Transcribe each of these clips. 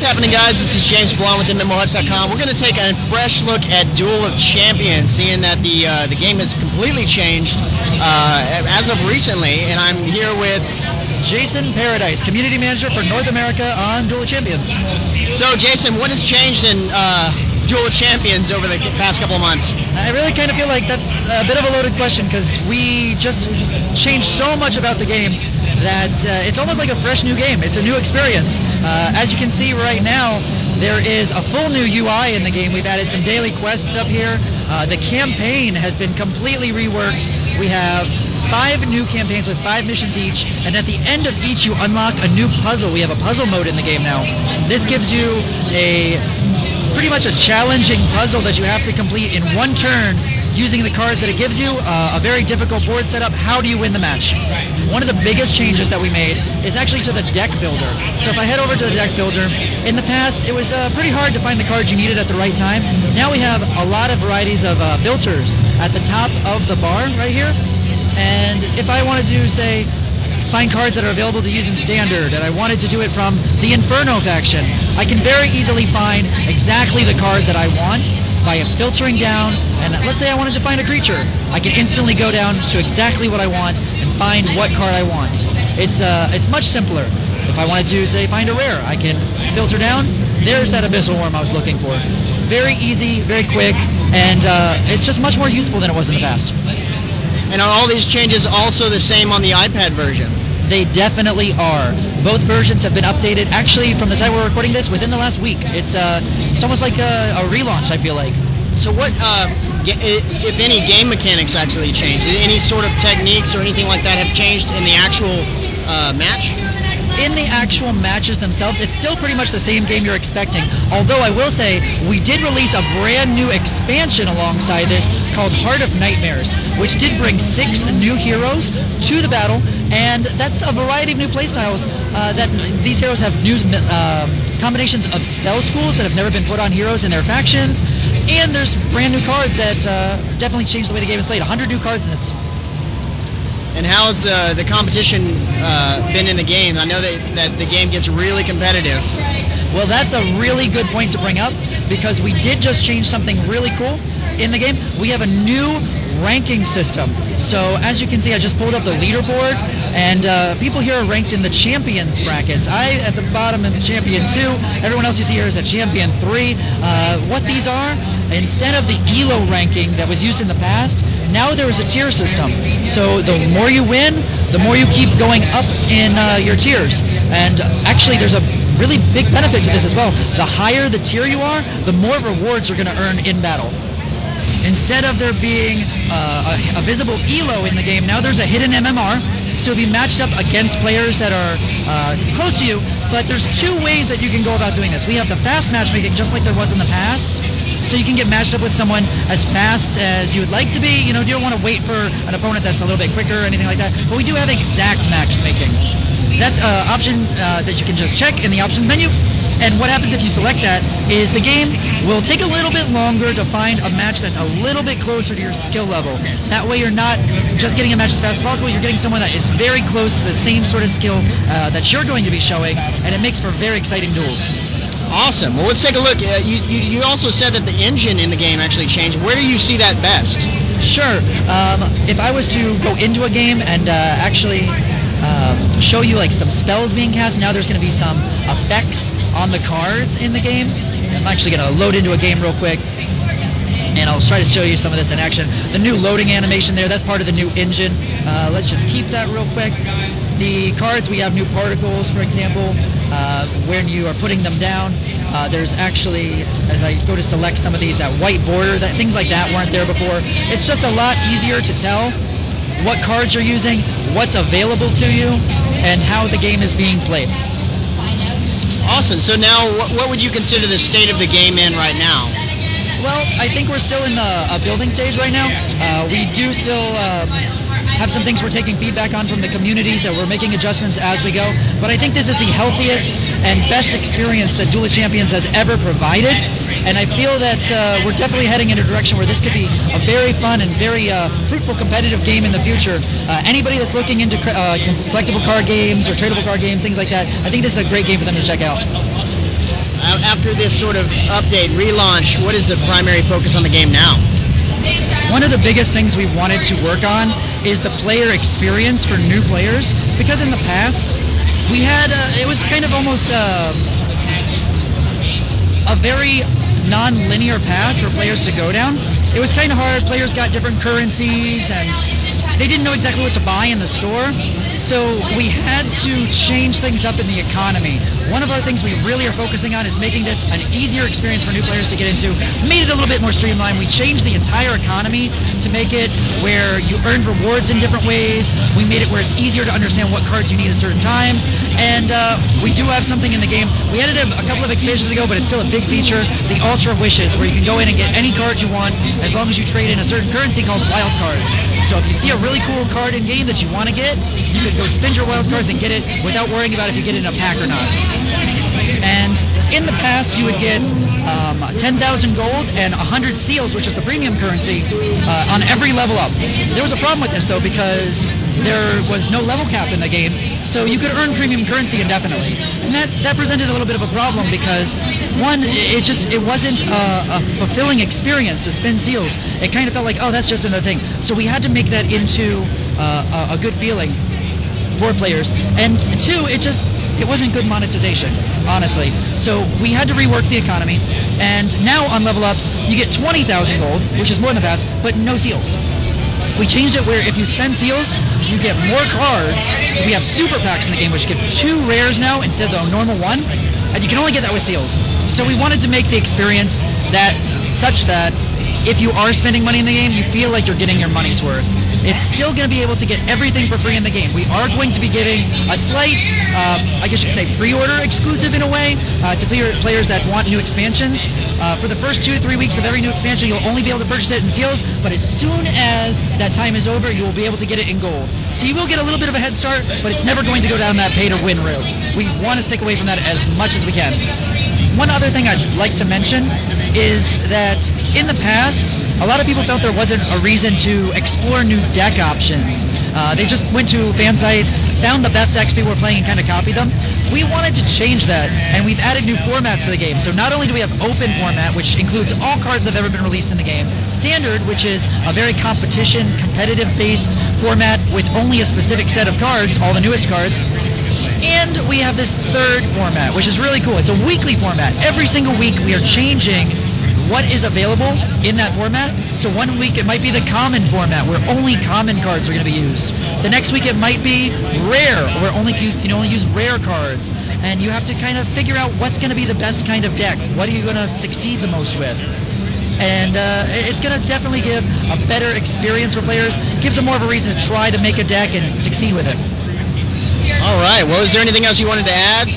What's happening, guys? This is James Blum with MMOHuts.com. We're going to take a fresh look at Duel of Champions, seeing that the game has completely changed as of recently, and I'm here with Jason Paradise, Community Manager for North America on Duel of Champions. So, Jason, what has changed in Duel of Champions over the past couple of months? I really kind of feel like that's a bit of a loaded question because we just changed so much about the game that it's almost like a fresh new game. It's a new experience. As you can see right now, there is a full new UI in the game. We've added some daily quests up here. The campaign has been completely reworked. We have 5 new campaigns with 5 missions each, and at the end of each you unlock a new puzzle. We have a puzzle mode in the game now. This gives you pretty much a challenging puzzle that you have to complete in one turn using the cards that it gives you, a very difficult board setup. How do you win the match? One of the biggest changes that we made is actually to the deck builder. So if I head over to the deck builder, in the past it was pretty hard to find the cards you needed at the right time. Now we have a lot of varieties of filters at the top of the bar right here. And if I wanted to, say, find cards that are available to use in Standard, and I wanted to do it from the Inferno faction, I can very easily find exactly the card that I want by filtering down. And let's say I wanted to find a creature, I can instantly go down to exactly what I want and find what card I want. It's much simpler. If I wanted to, say, find a rare, I can filter down. There's that Abyssal Worm I was looking for. Very easy, very quick, and it's just much more useful than it was in the past. And are all these changes also the same on the iPad version? They definitely are. Both versions have been updated, actually, from the time we're recording this, within the last week. It's almost like a relaunch, I feel like. So what, if any, game mechanics actually changed? Did any sort of techniques or anything like that have changed in the actual match? In the actual matches themselves, it's still pretty much the same game you're expecting. Although I will say, we did release a brand new expansion alongside this called Heart of Nightmares, which did bring 6 new heroes to the battle, and that's a variety of new playstyles. That these heroes have new combinations of spell schools that have never been put on heroes in their factions, and there's brand new cards that definitely changed the way the game is played. 100 new cards in this. And how has the competition been in the game? I know that the game gets really competitive. Well, that's a really good point to bring up because we did just change something really cool in the game. We have a new ranking system. So as you can see, I just pulled up the leaderboard, and people here are ranked in the champions brackets. I, at the bottom, am champion 2. Everyone else you see here is a champion 3. What these are, instead of the ELO ranking that was used in the past, now there is a tier system. So the more you win, the more you keep going up in your tiers. And actually, there's a really big benefit to this as well. The higher the tier you are, the more rewards you're going to earn in battle. Instead of there being a visible ELO in the game, now there's a hidden MMR. So you'll be matched up against players that are close to you. But there's 2 ways that you can go about doing this. We have the fast matchmaking, just like there was in the past. So you can get matched up with someone as fast as you would like to be. You know, you don't want to wait for an opponent that's a little bit quicker or anything like that. But we do have exact matchmaking. That's an option that you can just check in the options menu. And what happens if you select that is the game will take a little bit longer to find a match that's a little bit closer to your skill level. That way you're not just getting a match as fast as possible, you're getting someone that is very close to the same sort of skill that you're going to be showing, and it makes for very exciting duels. Awesome. Well, let's take a look. You also said that the engine in the game actually changed. Where do you see that best? Sure. If I was to go into a game and actually show you like some spells being cast, now there's going to be some effects on the cards in the game. I'm actually going to load into a game real quick, and I'll try to show you some of this in action. The new loading animation there, that's part of the new engine. Let's just keep that real quick. The cards, we have new particles, for example, when you are putting them down. There's actually, as I go to select some of these, that white border, things like that weren't there before. It's just a lot easier to tell what cards you're using, what's available to you, and how the game is being played. Awesome. So now, what would you consider the state of the game in right now? Well, I think we're still in a building stage right now. We do still have some things we're taking feedback on from the communities that we're making adjustments as we go. But I think this is the healthiest and best experience that Duel of Champions has ever provided. And I feel that we're definitely heading in a direction where this could be a very fun and very fruitful competitive game in the future. Anybody that's looking into collectible card games or tradable card games, things like that, I think this is a great game for them to check out. After this sort of update, relaunch, what is the primary focus on the game now? One of the biggest things we wanted to work on is the player experience for new players, because in the past we had it was kind of almost a very non-linear path for players to go down. It was kind of hard. Players got different currencies and they didn't know exactly what to buy in the store, so we had to change things up in the economy. One of our things we really are focusing on is making this an easier experience for new players to get into. Made it a little bit more streamlined. We changed the entire economy to make it where you earned rewards in different ways. We made it where it's easier to understand what cards you need at certain times, and we do have something in the game. We added a couple of expansions ago, but it's still a big feature, the Ultra Wishes, where you can go in and get any cards you want as long as you trade in a certain currency called wild cards. So if you see a really cool card in game that you want to get, you could go spend your wild cards and get it without worrying about if you get it in a pack or not. And in the past, you would get 10,000 gold and 100 seals, which is the premium currency, on every level up. There was a problem with this, though, because there was no level cap in the game, so you could earn premium currency indefinitely. And that presented a little bit of a problem because, one, it wasn't a fulfilling experience to spin seals. It kind of felt like, oh, that's just another thing. So we had to make that into a good feeling for players. And two, it wasn't good monetization, honestly. So we had to rework the economy, and now on level ups, you get 20,000 gold, which is more in the past, but no seals. We changed it where if you spend seals, you get more cards. We have super packs in the game, which give 2 rares now instead of the normal 1, and you can only get that with seals. So we wanted to make the experience such that if you are spending money in the game, you feel like you're getting your money's worth. It's still going to be able to get everything for free in the game. We are going to be giving a slight, I guess you could say, pre-order exclusive in a way to players that want new expansions. For the first 2 to 3 weeks of every new expansion, you'll only be able to purchase it in seals, but as soon as that time is over, you will be able to get it in gold. So you will get a little bit of a head start, but it's never going to go down that pay-to-win route. We want to stick away from that as much as we can. One other thing I'd like to mention is that in the past, a lot of people felt there wasn't a reason to explore new deck options. They just went to fan sites, found the best decks people were playing and kind of copied them. We wanted to change that, and we've added new formats to the game. So not only do we have open format, which includes all cards that have ever been released in the game, standard, which is a very competition, competitive-based format with only a specific set of cards, all the newest cards, and we have this third format, which is really cool. It's a weekly format. Every single week we are changing what is available in that format. So one week it might be the common format where only common cards are going to be used. The next week it might be rare, where you can only use rare cards. And you have to kind of figure out what's going to be the best kind of deck. What are you going to succeed the most with? And it's going to definitely give a better experience for players. Gives them more of a reason to try to make a deck and succeed with it. All right. Well, is there anything else you wanted to add?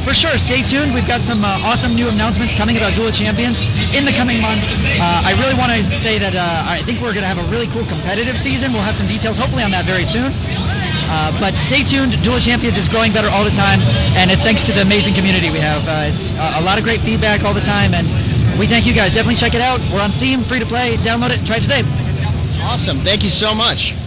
For sure, stay tuned. We've got some awesome new announcements coming about Duel of Champions in the coming months. I really want to say that I think we're going to have a really cool competitive season. We'll have some details hopefully on that very soon. But stay tuned. Duel of Champions is growing better all the time, and it's thanks to the amazing community we have. It's a lot of great feedback all the time, and we thank you guys. Definitely check it out. We're on Steam, free to play. Download it. Try it today. Awesome. Thank you so much.